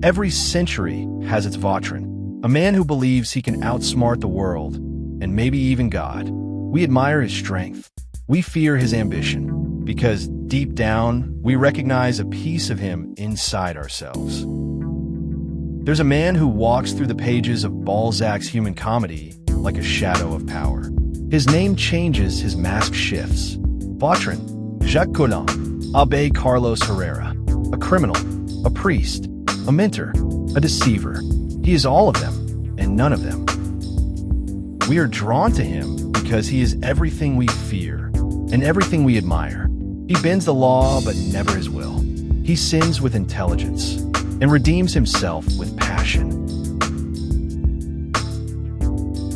Every century has its Vautrin, a man who believes he can outsmart the world, and maybe even God. We admire his strength. We fear his ambition, because deep down, we recognize a piece of him inside ourselves. There's a man who walks through the pages of Balzac's human comedy like a shadow of power. His name changes, his mask shifts. Vautrin, Jacques Collin, Abbé Carlos Herrera, a criminal, a priest, a mentor, a deceiver. He is all of them, and none of them. We are drawn to him because he is everything we fear and everything we admire. He bends the law, but never his will. He sins with intelligence and redeems himself with passion.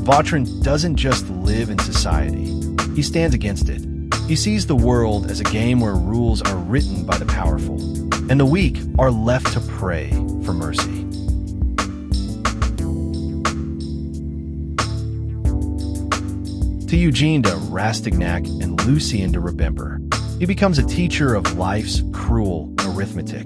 Vautrin doesn't just live in society. He stands against it. He sees the world as a game where rules are written by the powerful, and the weak are left to pray for mercy. To Eugene de Rastignac and Lucien de Rubempré, he becomes a teacher of life's cruel arithmetic.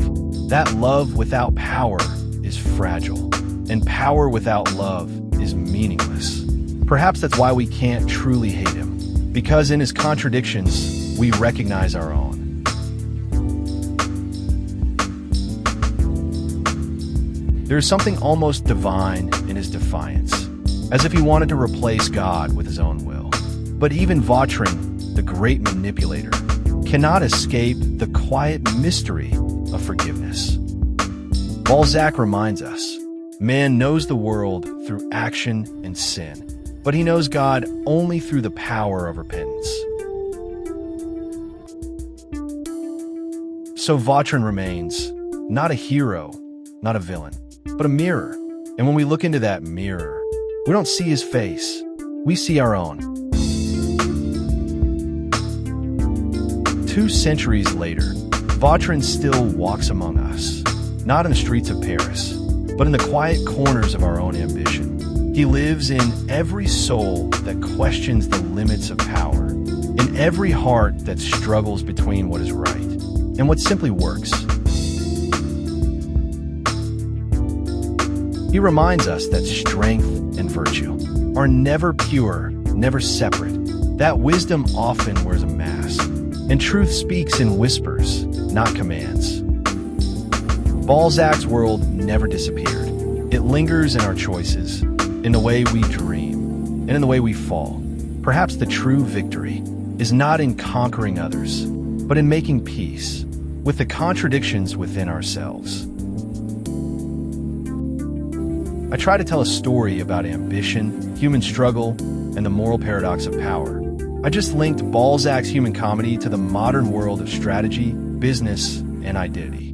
That love without power is fragile, and power without love is meaningless. Perhaps that's why we can't truly hate him, because in his contradictions, we recognize our own. There is something almost divine in his defiance, as if he wanted to replace God with his own will. But even Vautrin, the great manipulator, cannot escape the quiet mystery of forgiveness. Balzac reminds us, man knows the world through action and sin, but he knows God only through the power of repentance. So Vautrin remains not a hero, not a villain, but a mirror. And when we look into that mirror, we don't see his face, we see our own. 2 centuries later, Vautrin still walks among us, not in the streets of Paris, but in the quiet corners of our own ambition. He lives in every soul that questions the limits of power, in every heart that struggles between what is right and what simply works. He reminds us that strength and virtue are never pure, never separate. That wisdom often wears a mask, and truth speaks in whispers, not commands. Balzac's world never disappeared. It lingers in our choices, in the way we dream, and in the way we fall. Perhaps the true victory is not in conquering others, but in making peace with the contradictions within ourselves. I try to tell a story about ambition, human struggle, and the moral paradox of power. I just linked Balzac's human comedy to the modern world of strategy, business, and identity.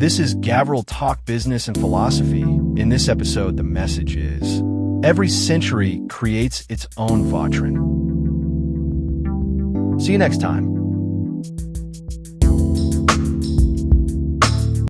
This is Gavril Talk, Business and Philosophy. In this episode, the message is, every century creates its own Vautrin. See you next time.